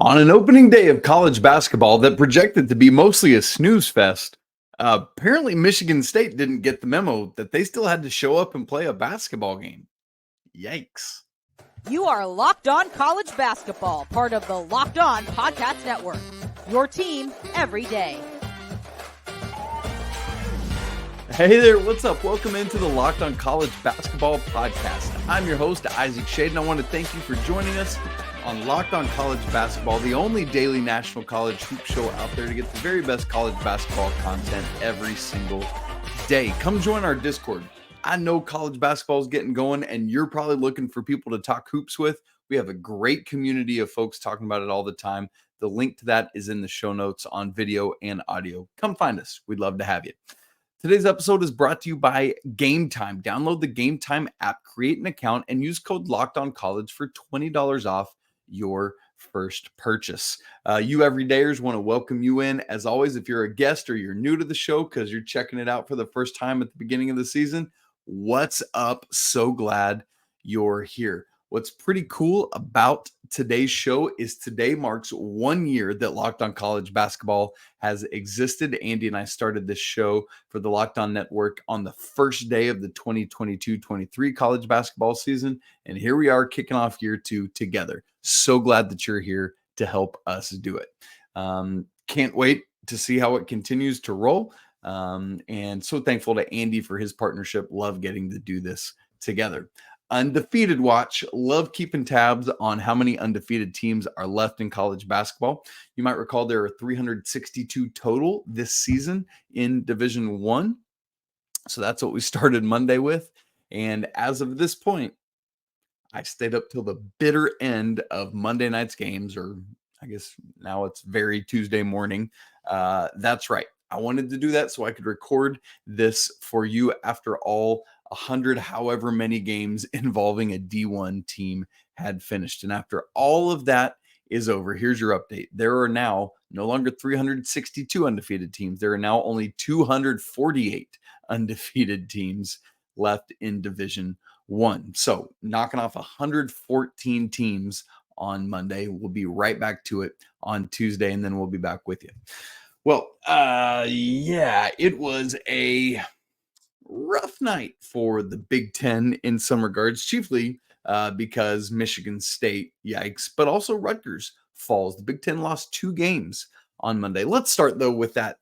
On an opening day of college basketball that projected to be mostly a snooze fest, apparently Michigan State didn't get the memo that they still had to show up and play a basketball game. Yikes. You are Locked On College Basketball, part of the Locked On Podcast Network. Your team every day. Hey there, what's up? Welcome into the Locked On College Basketball Podcast. I'm your host, Isaac Schade, and I want to thank you for joining us on Locked On College Basketball, the only daily national college hoop show out there to get the very best college basketball content every single day. Come join our Discord. I know college basketball is getting going, and you're probably looking for people to talk hoops with. We have a great community of folks talking about it all the time. The link to that is in the show notes on video and audio. Come find us. We'd love to have you. Today's episode is brought to you by Game Time. Download the Game Time app, create an account, and use code LOCKEDONCollege for $20 off your first purchase. You everydayers want to welcome you in. As always, if you're a guest or you're new to the show because you're checking it out for the first time at the beginning of the season, what's up? So glad you're here. What's pretty cool about today's show is today marks 1 year that Locked On College Basketball has existed. Andy and I started this show for the Locked On Network on the first day of the 2022-23 college basketball season. And here we are kicking off year two together. So glad that you're here to help us do it. Can't wait to see how it continues to roll. And so thankful to Andy for his partnership. Love getting to do this together. Undefeated watch. Love keeping tabs on how many undefeated teams are left in college basketball. You might recall there are 362 total this season in Division One. So that's what we started Monday with. And as of this point, I stayed up till the bitter end of Monday night's games, or I guess now it's very Tuesday morning. That's right. I wanted to do that so I could record this for you after all 100, however many games involving a D1 team had finished. And after all of that is over, here's your update. There are now no longer 362 undefeated teams. There are now only 248 undefeated teams left in Division One. So knocking off 114 teams on Monday. We'll be right back to it on Tuesday, and then we'll be back with you. Well, it was a rough night for the Big Ten in some regards, chiefly because Michigan State, yikes, but also Rutgers falls. The Big Ten lost 2 games on Monday. Let's start, though, with that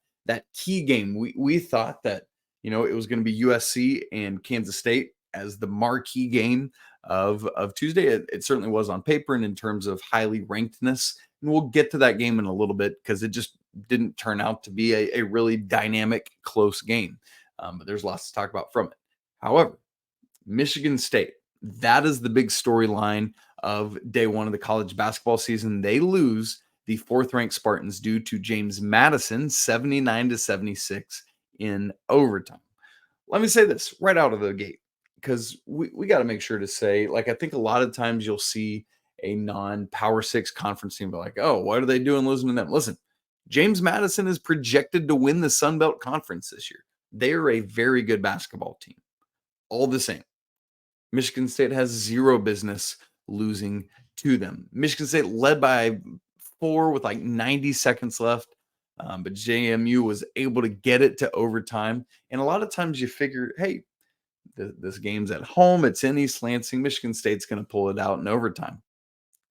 key game. We thought that, it was going to be USC and Kansas State as the marquee game of Tuesday. It certainly was on paper and in terms of highly rankedness. And we'll get to that game in a little bit because it just didn't turn out to be a really dynamic, close game. But there's lots to talk about from it. However, Michigan State, that is the big storyline of day one of the college basketball season. They lose the 4th-ranked Spartans due to James Madison, 79-76 in overtime. Let me say this right out of the gate, because we got to make sure to say, I think a lot of times you'll see a non-Power 6 conference team be like, oh, what are they doing losing to them? Listen, James Madison is projected to win the Sun Belt Conference this year. They are a very good basketball team. All the same, Michigan State has zero business losing to them. Michigan State led by 4 with 90 seconds left, but JMU was able to get it to overtime. And a lot of times you figure, hey, this game's at home. It's in East Lansing. Michigan State's going to pull it out in overtime.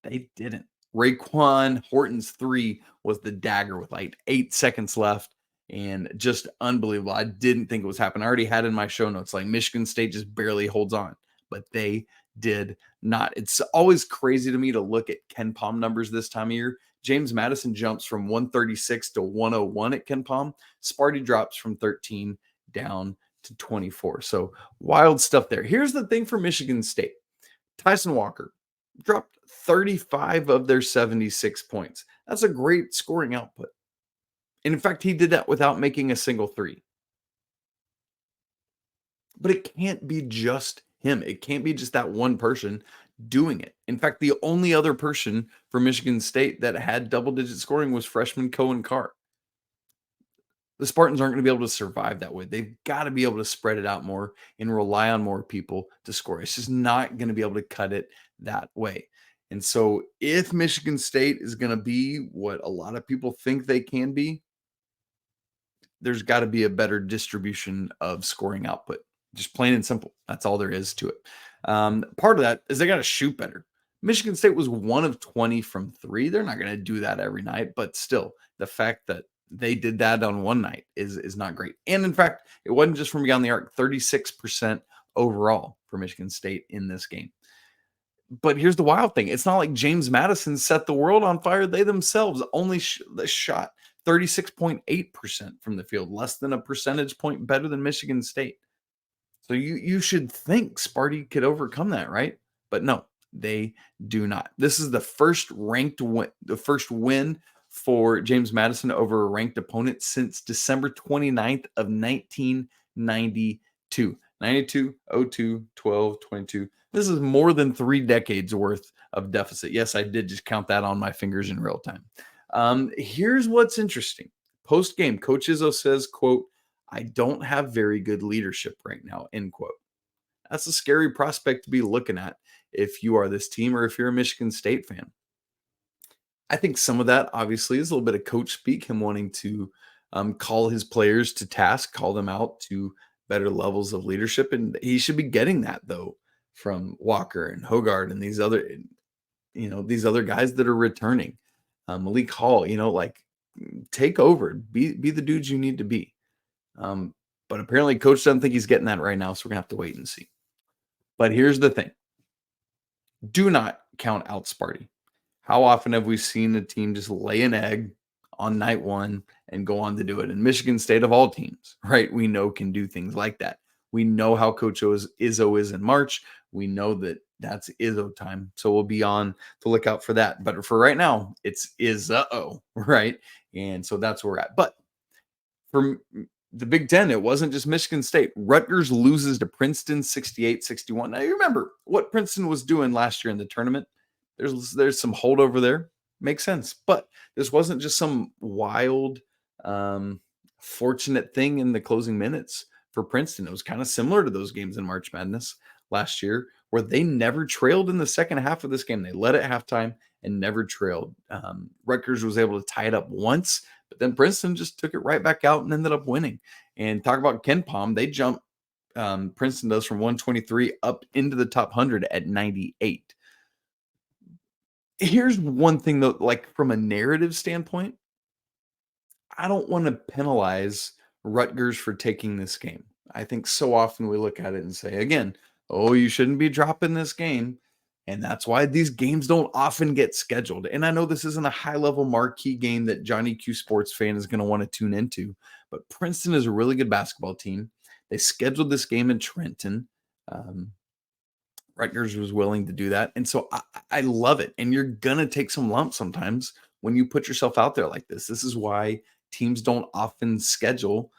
They didn't. Raekwon Horton's 3 was the dagger with 8 seconds left. And just unbelievable. I didn't think it was happening. I already had in my show notes, Michigan State just barely holds on, but they did not. It's always crazy to me to look at KenPom numbers this time of year. James Madison jumps from 136 to 101 at KenPom. Sparty drops from 13 down to 24. So wild stuff there. Here's the thing for Michigan State. Tyson Walker dropped 35 of their 76 points. That's a great scoring output. And in fact, he did that without making a single 3. But it can't be just him. It can't be just that one person doing it. In fact, the only other person for Michigan State that had double-digit scoring was freshman Cohen Carr. The Spartans aren't going to be able to survive that way. They've got to be able to spread it out more and rely on more people to score. It's just not going to be able to cut it that way. And so if Michigan State is going to be what a lot of people think they can be, there's got to be a better distribution of scoring output. Just plain and simple. That's all there is to it. Part of that is they got to shoot better. Michigan State was 1 of 20 from 3. They're not going to do that every night, but still, the fact that they did that on one night is not great. And in fact, it wasn't just from beyond the arc, 36% overall for Michigan State in this game. But here's the wild thing. It's not like James Madison set the world on fire. They themselves only shot 36.8% from the field, less than a percentage point better than Michigan State. So you should think Sparty could overcome that, right? But no, they do not. This is the first win for James Madison over a ranked opponent since December 29th of 1992. 92, 02, 12, 22. This is more than 3 decades worth of deficit. Yes, I did just count that on my fingers in real time. Here's what's interesting. Post-game, Coach Izzo says, quote, "I don't have very good leadership right now," end quote. That's a scary prospect to be looking at if you are this team or if you're a Michigan State fan. I think some of that obviously is a little bit of coach speak, him wanting to call his players to task, call them out to better levels of leadership. And he should be getting that, though, from Walker and Hogard and these other guys that are returning. Malik Hall, take over, be the dudes you need to be. But apparently coach doesn't think he's getting that right now, so we're gonna have to wait and see. But here's the thing. Do not count out Sparty. How often have we seen a team just lay an egg on night one and go on to do it? And Michigan State, of all teams, right, we know can do things like that. We know how Coach Izzo is in March. We know that that's Izzo time. So we'll be on to look out for that. But for right now, it's Izzo, right? And so that's where we're at. But for the Big Ten, it wasn't just Michigan State. Rutgers loses to Princeton 68-61. Now, you remember what Princeton was doing last year in the tournament. There's some holdover there. Makes sense. But this wasn't just some wild, fortunate thing in the closing minutes for Princeton. It was kind of similar to those games in March Madness last year where they never trailed in the second half of this game. They led at halftime and never trailed. Rutgers was able to tie it up once, but then Princeton just took it right back out and ended up winning. And talk about Ken Palm, they jumped, Princeton does, from 123 up into the top 100 at 98. Here's one thing, though, like from a narrative standpoint, I don't want to penalize Rutgers for taking this game. I think so often we look at it and say, again, oh, you shouldn't be dropping this game. And that's why these games don't often get scheduled. And I know this isn't a high-level marquee game that Johnny Q sports fan is going to want to tune into, but Princeton is a really good basketball team. They scheduled this game in Trenton. Rutgers was willing to do that. And so I love it. And you're going to take some lumps sometimes when you put yourself out there like this. This is why teams don't often schedule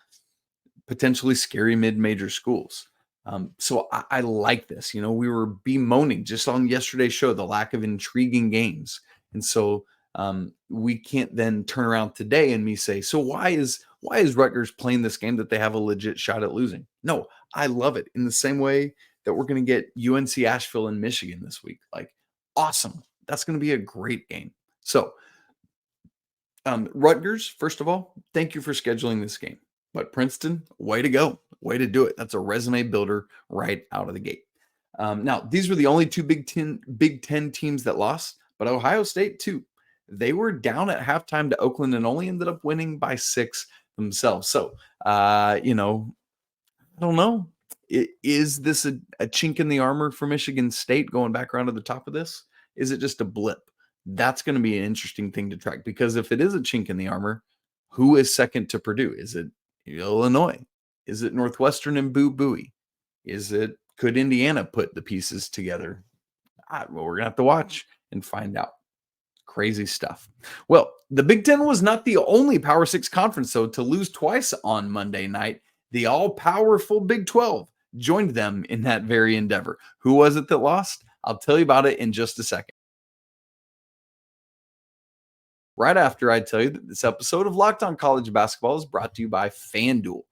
potentially scary mid-major schools. So I like this. We were bemoaning just on yesterday's show the lack of intriguing games. And so we can't then turn around today and me say, so why is Rutgers playing this game that they have a legit shot at losing? No, I love it. In the same way that we're going to get UNC Asheville and Michigan this week. Like, awesome. That's going to be a great game. So Rutgers, first of all, thank you for scheduling this game. But Princeton, way to go. Way to do it. That's a resume builder right out of the gate. Now, these were the only two Big Ten teams that lost, but Ohio State, too. They were down at halftime to Oakland and only ended up winning by 6 themselves. So, I don't know. Is this a chink in the armor for Michigan State going back around to the top of this? Is it just a blip? That's going to be an interesting thing to track, because if it is a chink in the armor, who is second to Purdue? Is it Illinois? Is it Northwestern and Boo Buie? Could Indiana put the pieces together? Well, we're going to have to watch and find out. Crazy stuff. Well, the Big Ten was not the only Power 6 conference, though, to lose twice on Monday night. The all-powerful Big 12 joined them in that very endeavor. Who was it that lost? I'll tell you about it in just a second. Right after I tell you that this episode of Locked On College Basketball is brought to you by FanDuel.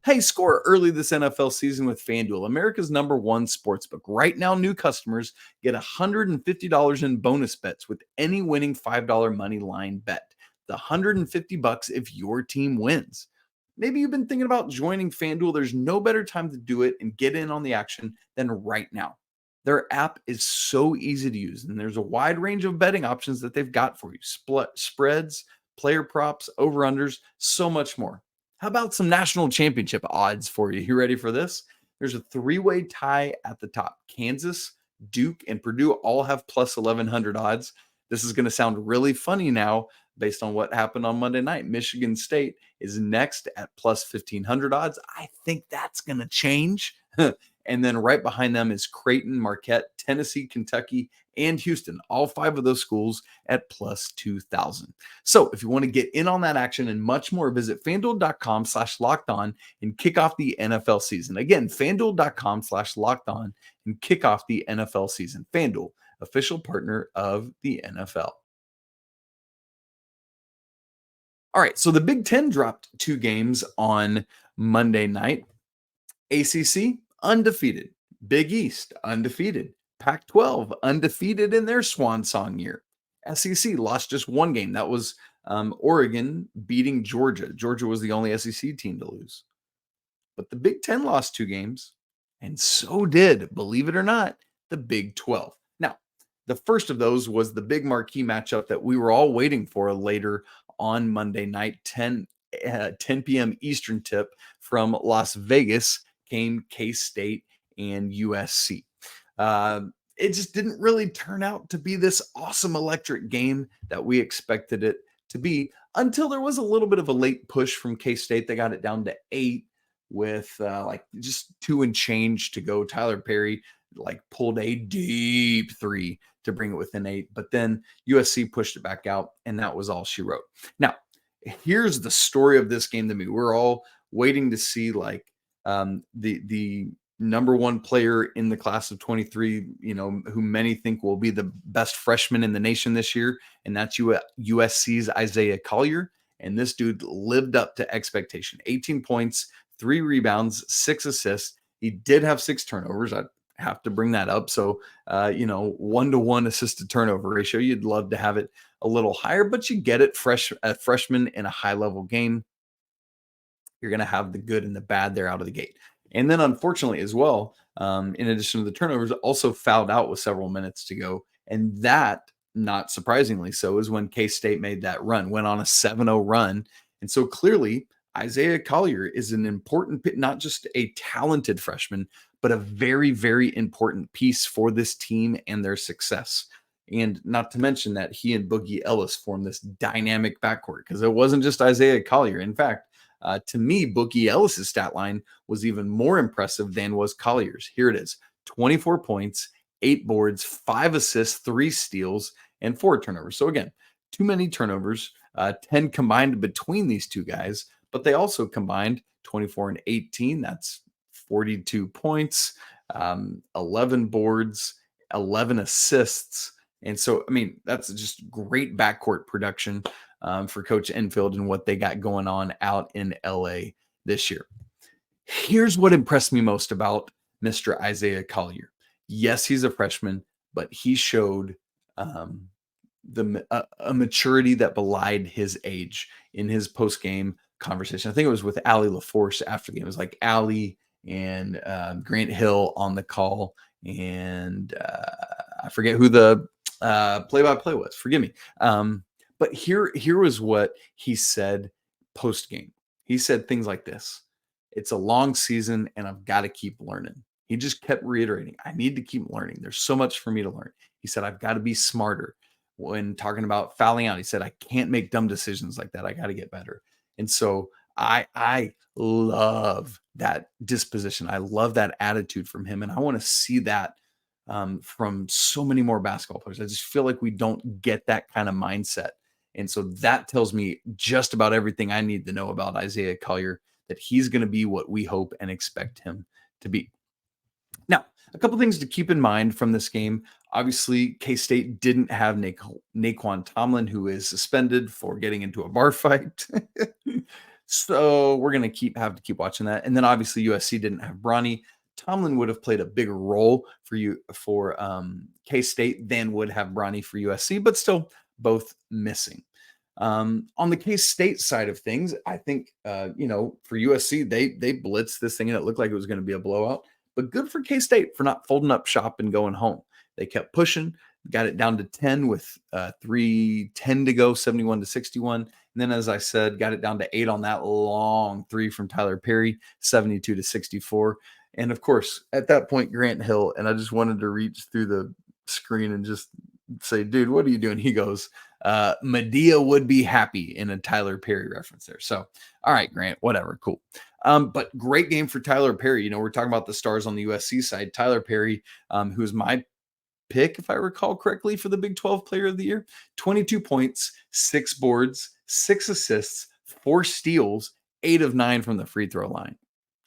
Hey, score early this NFL season with FanDuel, America's #1 sportsbook. Right now, new customers get $150 in bonus bets with any winning $5 money line bet. The $150 if your team wins. Maybe you've been thinking about joining FanDuel. There's no better time to do it and get in on the action than right now. Their app is so easy to use, and there's a wide range of betting options that they've got for you: spreads, player props, over-unders, so much more. How about some national championship odds for you? You ready for this? There's a three-way tie at the top. Kansas, Duke, and Purdue all have plus 1,100 odds. This is going to sound really funny now based on what happened on Monday night. Michigan State is next at plus 1,500 odds. I think that's going to change. And then right behind them is Creighton, Marquette, Tennessee, Kentucky, and Houston. All five of those schools at plus 2,000. So if you want to get in on that action and much more, visit FanDuel.com/lockedon and kick off the NFL season. Again, FanDuel.com/lockedon and kick off the NFL season. FanDuel, official partner of the NFL. All right, so the Big Ten dropped 2 games on Monday night. ACC, undefeated. Big East, undefeated. Pac-12, undefeated in their swan song year. SEC lost just 1 game. That was Oregon beating Georgia. Georgia was the only SEC team to lose. But the Big Ten lost 2 games, and so did, believe it or not, the Big 12. Now, the first of those was the big marquee matchup that we were all waiting for later on Monday night, 10 p.m. Eastern tip from Las Vegas, came KState and USC. It just didn't really turn out to be this awesome electric game that we expected it to be until there was a little bit of a late push from K-State. They got it down to 8 with like just 2 and change to go. Tyler Perry like pulled a deep 3 to bring it within 8, but then USC pushed it back out, and that was all she wrote. Now, here's the story of this game to me. We're all waiting to see like the number 1 player in the class of 23, who many think will be the best freshman in the nation this year, and that's USC's Isaiah Collier. And this dude lived up to expectation. 18 points, 3 rebounds, 6 assists. He did have 6 turnovers. I have to bring that up. So, 1-to-1 assist to turnover ratio. You'd love to have it a little higher, but you get it a freshman in a high level game. You're going to have the good and the bad there out of the gate. And then unfortunately as well, in addition to the turnovers, also fouled out with several minutes to go. And that, not surprisingly so, is when K-State made that run, went on a 7-0 run. And so clearly Isaiah Collier is an important, not just a talented freshman, but a very, very important piece for this team and their success. And not to mention that he and Boogie Ellis formed this dynamic backcourt, because it wasn't just Isaiah Collier. In fact, to me, Boogie Ellis's stat line was even more impressive than was Collier's. Here it is: 24 points, 8 boards, 5 assists, 3 steals, and 4 turnovers. So again, too many turnovers, 10 combined between these two guys, but they also combined 24 and 18. That's 42 points, 11 boards, 11 assists. And so, I mean, that's just great backcourt production for Coach Enfield and what they got going on out in LA this year. Here's what impressed me most about Mr. Isaiah Collier. Yes, he's a freshman, but he showed a maturity that belied his age in his post-game conversation. I think it was with Allie LaForce after the game. It was like Allie and Grant Hill on the call, and I forget who the play-by-play was. Forgive me. But here was what he said post-game. He said things like this: "It's a long season, and I've got to keep learning." He just kept reiterating, "I need to keep learning. There's so much for me to learn." He said, "I've got to be smarter." When talking about fouling out, he said, "I can't make dumb decisions like that. I got to get better." And so I love that disposition. I love that attitude from him, and I want to see that from so many more basketball players. I just feel like we don't get that kind of mindset. And so that tells me just about everything I need to know about Isaiah Collier, that he's going to be what we hope and expect him to be. Now, a couple things to keep in mind from this game. Obviously, K-State didn't have Naquan Tomlin, who is suspended for getting into a bar fight. So we're going to have to keep watching that. And then obviously USC didn't have Bronny. Tomlin would have played a bigger role for K-State than would have Bronny for USC, but still both missing. On the K-State side of things, I think for USC they blitzed this thing and it looked like it was going to be a blowout. But good for K-State for not folding up shop and going home. They kept pushing, got it down to 10 with 3:10 to go, 71-61. And then, as I said, got it down to 8 on that long three from Tyler Perry, 72-64. And of course, at that point, Grant Hill, and I just wanted to reach through the screen and just say, dude, what are you doing? He goes, Medea would be happy, in a Tyler Perry reference there. So, all right, Grant, whatever, cool. But great game for Tyler Perry. We're talking about the stars on the USC side. Tyler Perry, who is my pick, if I recall correctly, for the Big 12 Player of the Year. 22 points, 6 boards, 6 assists, 4 steals, 8 of 9 from the free throw line.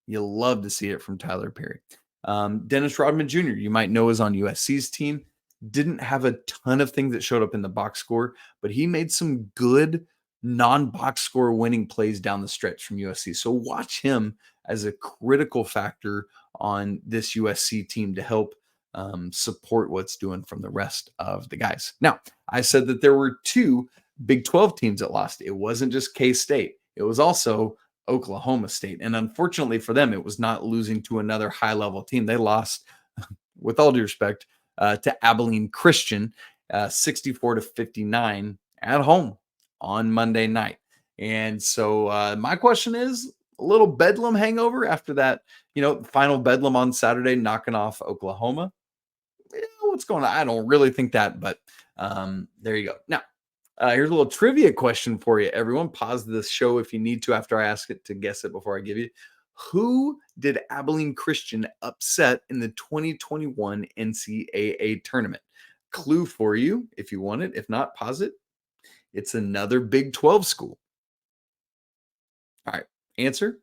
You'll love to see it from Tyler Perry. Dennis Rodman Jr., you might know, is on USC's team. Didn't have a ton of things that showed up in the box score, but he made some good non-box score winning plays down the stretch from USC. So watch him as a critical factor on this USC team to help support what's doing from the rest of the guys. Now, I said that there were 2 Big 12 teams that lost. It wasn't just K-State. It was also Oklahoma State. And unfortunately for them, it was not losing to another high-level team. They lost, with all due respect, to Abilene Christian, 64-59 at home on Monday night. And so my question is, a little Bedlam hangover after that, final Bedlam on Saturday, knocking off Oklahoma. What's going on? I don't really think that, but there you go. Now, here's a little trivia question for you, everyone. Pause this show if you need to after I ask it to guess it before I give you. Who did Abilene Christian upset in the 2021 NCAA tournament? Clue for you if you want it. If not, pause it. It's another Big 12 school. All right. Answer: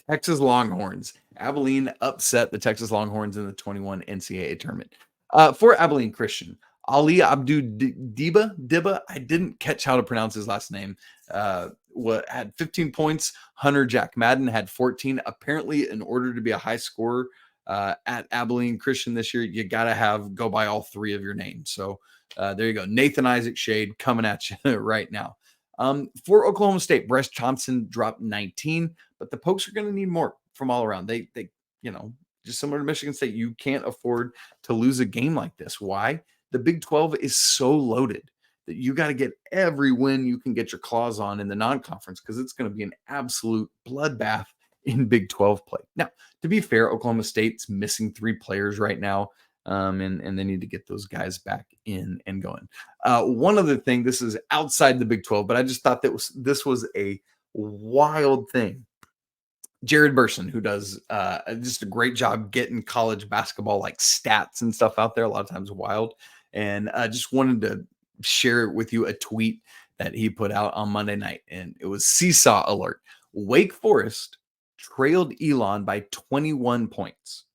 Texas Longhorns. Abilene upset the Texas Longhorns in the 21 NCAA tournament. For Abilene Christian, Ali Abdu Dibba, I didn't catch how to pronounce his last name, had 15 points. Hunter Jack Madden had 14. Apparently, in order to be a high scorer at Abilene Christian this year, you got to go by all 3 of your names. So there you go. Nathan Isaac Schade coming at you right now. For Oklahoma State, Bryce Thompson dropped 19, but the Pokes are going to need more from all around. They just similar to Michigan State, you can't afford to lose a game like this. Why? The Big 12 is so loaded that you got to get every win you can get your claws on in the non-conference, because it's going to be an absolute bloodbath in Big 12 play. Now, to be fair, Oklahoma State's missing 3 players right now, and they need to get those guys back in and going. One other thing, this is outside the Big 12, but I just thought this was a wild thing. Jared Burson, who does just a great job getting college basketball like stats and stuff out there, a lot of times wild. And I just wanted to share with you a tweet that he put out on Monday night, and it was seesaw alert. Wake Forest trailed Elon by 21 points.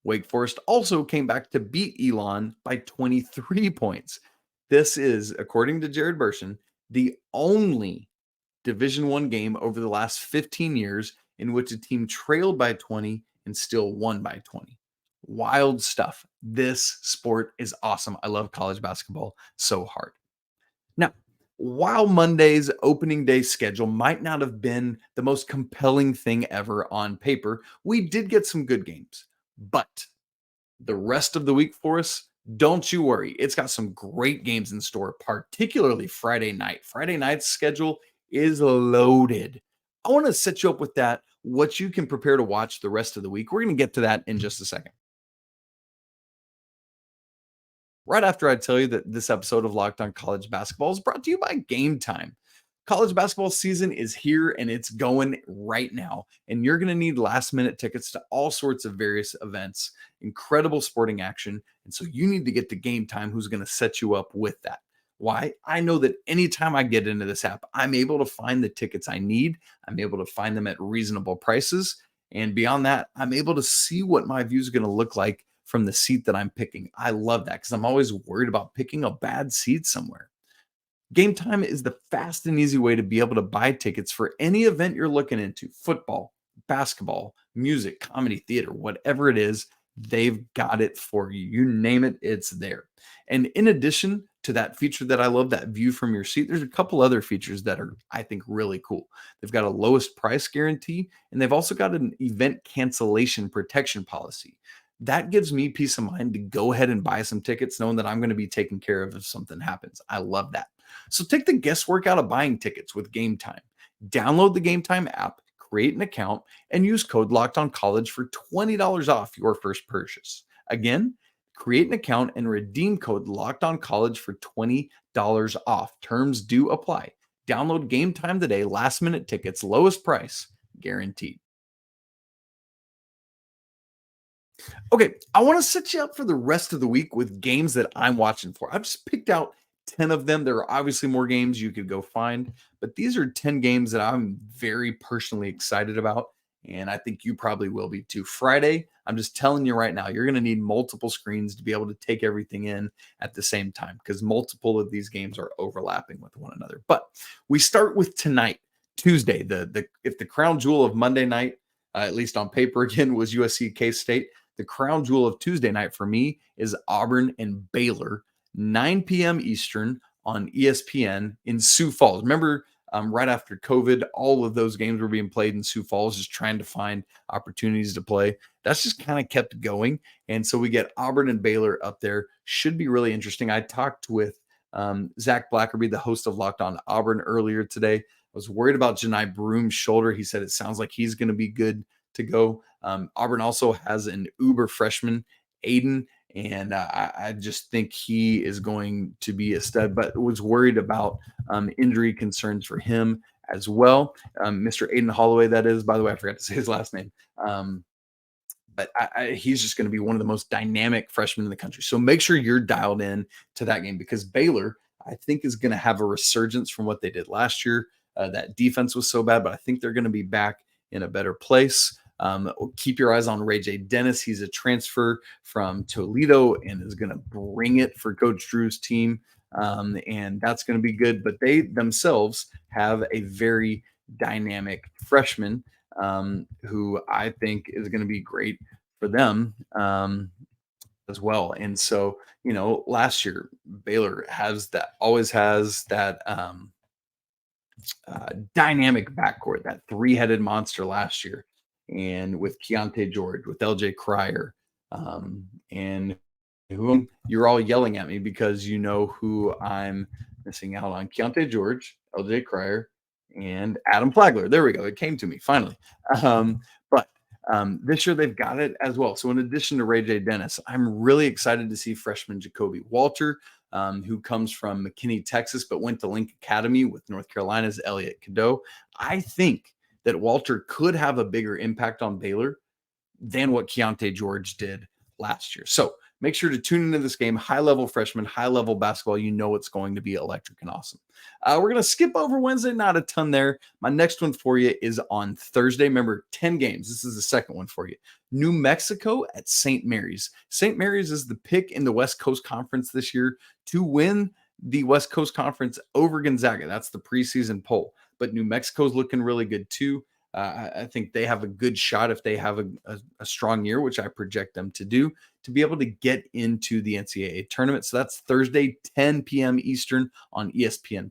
Wake Forest also came back to beat Elon by 23 points. This is, according to Jared Burson, the only Division I game over the last 15 years in which a team trailed by 20 and still won by 20. Wild stuff. This sport is awesome. I love college basketball so hard. Now, while Monday's opening day schedule might not have been the most compelling thing ever on paper, we did get some good games. But the rest of the week for us, don't you worry. It's got some great games in store, particularly Friday night. Friday night's schedule is loaded. I want to set you up with that, what you can prepare to watch the rest of the week. We're going to get to that in just a second. Right after I tell you that this episode of Locked On College Basketball is brought to you by Game Time. College basketball season is here and it's going right now. And you're going to need last-minute tickets to all sorts of various events, incredible sporting action. And so you need to get to Game Time, who's going to set you up with that. Why? I know that anytime I get into this app, I'm able to find the tickets I need. I'm able to find them at reasonable prices. And beyond that, I'm able to see what my view is going to look like from the seat that I'm picking. I love that because I'm always worried about picking a bad seat somewhere. Game Time is the fast and easy way to be able to buy tickets for any event you're looking into: football, basketball, music, comedy, theater, whatever it is, they've got it for you. You name it, it's there. And in addition to that feature that I love, that view from your seat, there's a couple other features that are, I think, really cool. They've got a lowest price guarantee, and they've also got an event cancellation protection policy. That gives me peace of mind to go ahead and buy some tickets knowing that I'm going to be taken care of if something happens. I love that. So take the guesswork out of buying tickets with Game Time. Download the Game Time app, create an account, and use code Locked On College for $20 off your first purchase. Again, create an account and redeem code Locked On College for $20 off. Terms do apply. Download Game Time today. Last minute tickets, lowest price guaranteed. Okay, I want to set you up for the rest of the week with games that I'm watching for. I've just picked out 10 of them. There are obviously more games you could go find, but these are 10 games that I'm very personally excited about, and I think you probably will be too. Friday, I'm just telling you right now, you're going to need multiple screens to be able to take everything in at the same time because multiple of these games are overlapping with one another. But we start with tonight, Tuesday. If the crown jewel of Monday night, at least on paper again, was USC KState, the crown jewel of Tuesday night for me is Auburn and Baylor, 9 p.m. Eastern on ESPN in Sioux Falls. Remember, right after COVID, all of those games were being played in Sioux Falls, just trying to find opportunities to play. That's just kind of kept going. And so we get Auburn and Baylor up there. Should be really interesting. I talked with Zach Blackerby, the host of Locked On Auburn, earlier today. I was worried about Janai Broom's shoulder. He said it sounds like he's going to be good to go. Auburn also has an uber freshman, Aiden, and I just think he is going to be a stud, but was worried about injury concerns for him as well. Mr. Aiden Holloway, that is. By the way, I forgot to say his last name. But he's just going to be one of the most dynamic freshmen in the country. So make sure you're dialed in to that game because Baylor, I think, is going to have a resurgence from what they did last year. That defense was so bad, but I think they're going to be back in a better place. Keep your eyes on Ray J. Dennis. He's a transfer from Toledo and is going to bring it for Coach Drew's team. And that's going to be good. But they themselves have a very dynamic freshman who I think is going to be great for them as well. And so, last year, Baylor always has that dynamic backcourt, that three-headed monster last year. And with Keontae George, with LJ Cryer, and whom you're all yelling at me because you know who I'm missing out on: Keontae George, LJ Cryer, and Adam Flagler. There we go. It came to me finally. But this year they've got it as well. So in addition to Ray J. Dennis, I'm really excited to see freshman Jacoby Walter, who comes from McKinney, Texas, but went to Link Academy with North Carolina's Elliot Cadeau. I think that Walter could have a bigger impact on Baylor than what Keontae George did last year. So make sure to tune into this game. High-level freshman, high-level basketball. You know it's going to be electric and awesome. We're going to skip over Wednesday. Not a ton there. My next one for you is on Thursday. Remember, 10 games. This is the second one for you. New Mexico at St. Mary's. St. Mary's is the pick in the West Coast Conference this year to win the West Coast Conference over Gonzaga. That's the preseason poll. But New Mexico's looking really good too. I think they have a good shot if they have a strong year, which I project them to do, to be able to get into the NCAA tournament. So that's Thursday, 10 p.m. Eastern on ESPN+.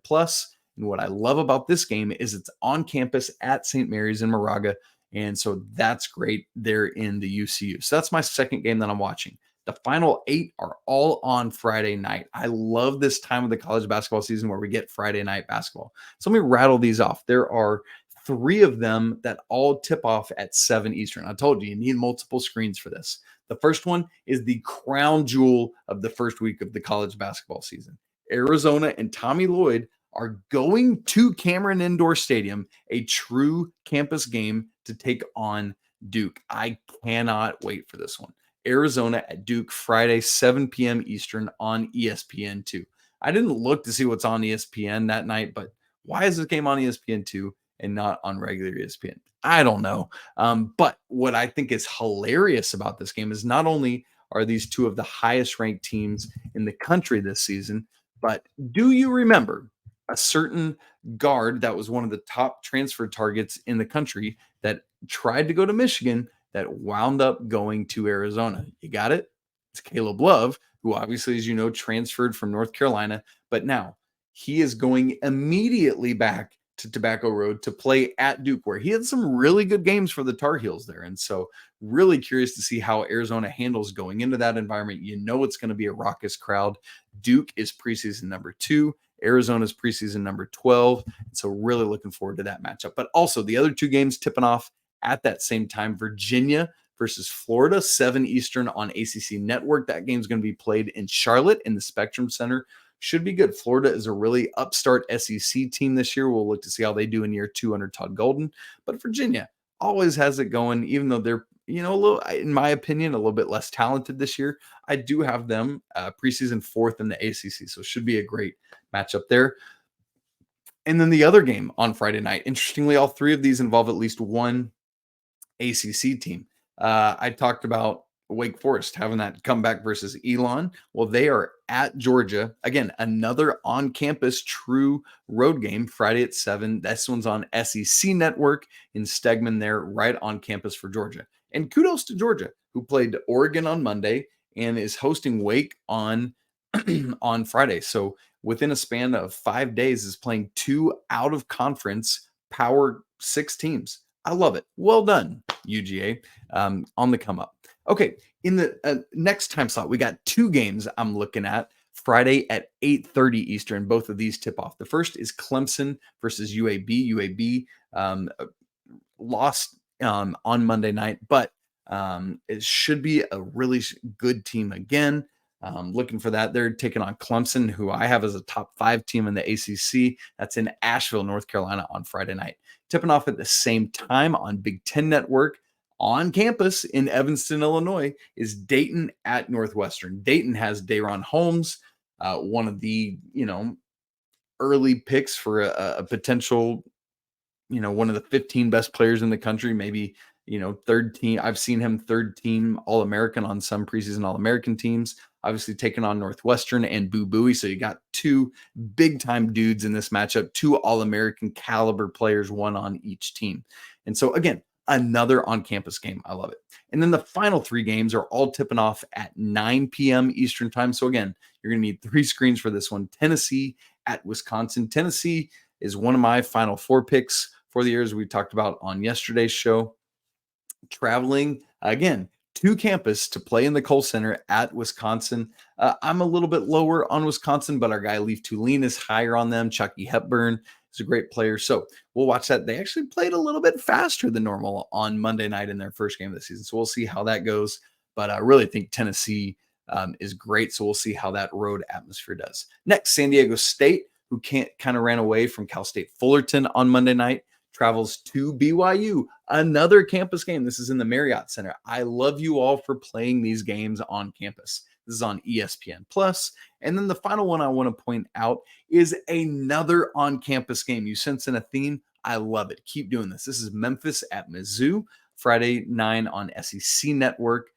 And what I love about this game is it's on campus at St. Mary's in Moraga. And so that's great. They're in the UCU. So that's my second game that I'm watching. The final 8 are all on Friday night. I love this time of the college basketball season where we get Friday night basketball. So let me rattle these off. There are 3 of them that all tip off at 7 Eastern. I told you need multiple screens for this. The first one is the crown jewel of the first week of the college basketball season. Arizona and Tommy Lloyd are going to Cameron Indoor Stadium, a true campus game to take on Duke. I cannot wait for this one. Arizona at Duke, Friday, 7 p.m. Eastern on ESPN2. I didn't look to see what's on ESPN that night, but why is this game on ESPN2 and not on regular ESPN? I don't know. But what I think is hilarious about this game is not only are these 2 of the highest ranked teams in the country this season, but do you remember a certain guard that was one of the top transfer targets in the country that tried to go to Michigan that wound up going to Arizona. You got it? It's Caleb Love, who obviously, as you know, transferred from North Carolina, but now he is going immediately back to Tobacco Road to play at Duke, where he had some really good games for the Tar Heels there. And so really curious to see how Arizona handles going into that environment. You know it's going to be a raucous crowd. Duke is preseason number 2. Arizona's preseason number 12. So really looking forward to that matchup. But also the other 2 games tipping off at that same time, Virginia versus Florida, 7 Eastern on ACC Network. That game's going to be played in Charlotte in the Spectrum Center. Should be good. Florida is a really upstart SEC team this year. We'll look to see how they do in year 2 under Todd Golden. But Virginia always has it going, even though they're, a little, in my opinion, a little bit less talented this year. I do have them preseason 4th in the ACC, so it should be a great matchup there. And then the other game on Friday night, interestingly, all 3 of these involve at least one ACC team. I talked about Wake Forest having that comeback versus Elon. Well, they are at Georgia. Again, another on-campus true road game, Friday at 7. This one's on SEC Network in Stegman there, right on campus for Georgia. And kudos to Georgia, who played Oregon on Monday and is hosting Wake on Friday. So within a span of 5 days is playing 2 out-of-conference Power 6 teams. I love it. Well done, UGA, on the come up. Okay, in the next time slot, we got 2 games I'm looking at Friday at 8:30 Eastern. Both of these tip off. The first is Clemson versus UAB. UAB lost on Monday night, but it should be a really good team again. Looking for that. They're taking on Clemson, who I have as a top 5 team in the ACC. That's in Asheville, North Carolina on Friday night. Tipping off at the same time on Big Ten Network on campus in Evanston, Illinois, is Dayton at Northwestern. Dayton has Dayron Holmes, one of the, early picks for a potential, one of the 15 best players in the country, maybe, third team. I've seen him third team All-American on some preseason All-American teams, obviously taking on Northwestern and Boo Buie. So you got 2 big-time dudes in this matchup, 2 All-American caliber players, one on each team. And so, again, another on-campus game. I love it. And then the final 3 games are all tipping off at 9 p.m. Eastern time. So, again, you're going to need 3 screens for this one. Tennessee at Wisconsin. Tennessee is one of my final 4 picks for the year, as we talked about on yesterday's show. Traveling, again, to campus to play in the Kohl Center at Wisconsin. I'm a little bit lower on Wisconsin, but our guy Leif Tulane is higher on them. Chucky Hepburn is a great player. So we'll watch that. They actually played a little bit faster than normal on Monday night in their first game of the season. So we'll see how that goes. But I really think Tennessee is great. So we'll see how that road atmosphere does. Next, San Diego State, who kind of ran away from Cal State Fullerton on Monday night, travels to BYU, another campus game. This is in the Marriott Center. I love you all for playing these games on campus. This is on ESPN Plus. And then the final one I want to point out is another on-campus game. You sensing a theme? I love it. Keep doing this. This is Memphis at Mizzou, Friday 9 on SEC Network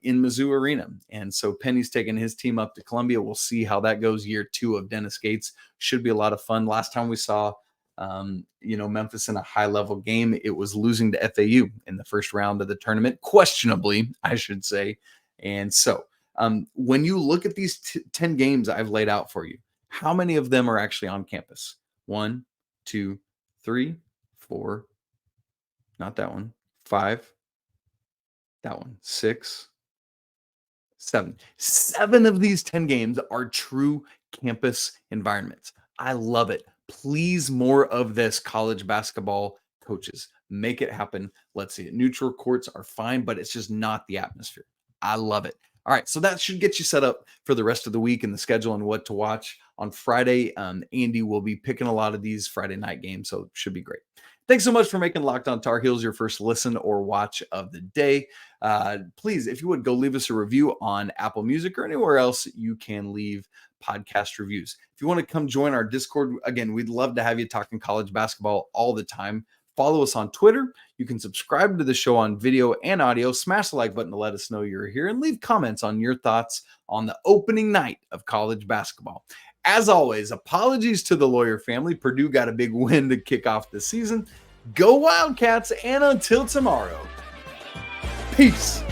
in Mizzou Arena. And so Penny's taking his team up to Columbia. We'll see how that goes. Year 2 of Dennis Gates. Should be a lot of fun. Last time we saw Memphis in a high-level game, it was losing to FAU in the first round of the tournament, questionably, I should say. And so when you look at these 10 games I've laid out for you, how many of them are actually on campus? 1, 2, 3, 4, not that one, 5, that one, 6, 7. 7 of these 10 games are true campus environments. I love it. Please, more of this, college basketball coaches. Make it happen. Let's see it. Neutral courts are fine, but it's just not the atmosphere. I love it. All right, so that should get you set up for the rest of the week and the schedule and what to watch. On Friday, Andy will be picking a lot of these Friday night games, so it should be great. Thanks so much for making Locked On Tar Heels your first listen or watch of the day. Please, if you would, go leave us a review on Apple Music or anywhere else you can leave podcast reviews. If you want to come join our Discord, again, we'd love to have you talking college basketball all the time. Follow us on Twitter. You can subscribe to the show on video and audio. Smash the like button to let us know you're here and leave comments on your thoughts on the opening night of college basketball. As always, apologies to the Lawyer family. Purdue got a big win to kick off the season. Go Wildcats, and until tomorrow, peace.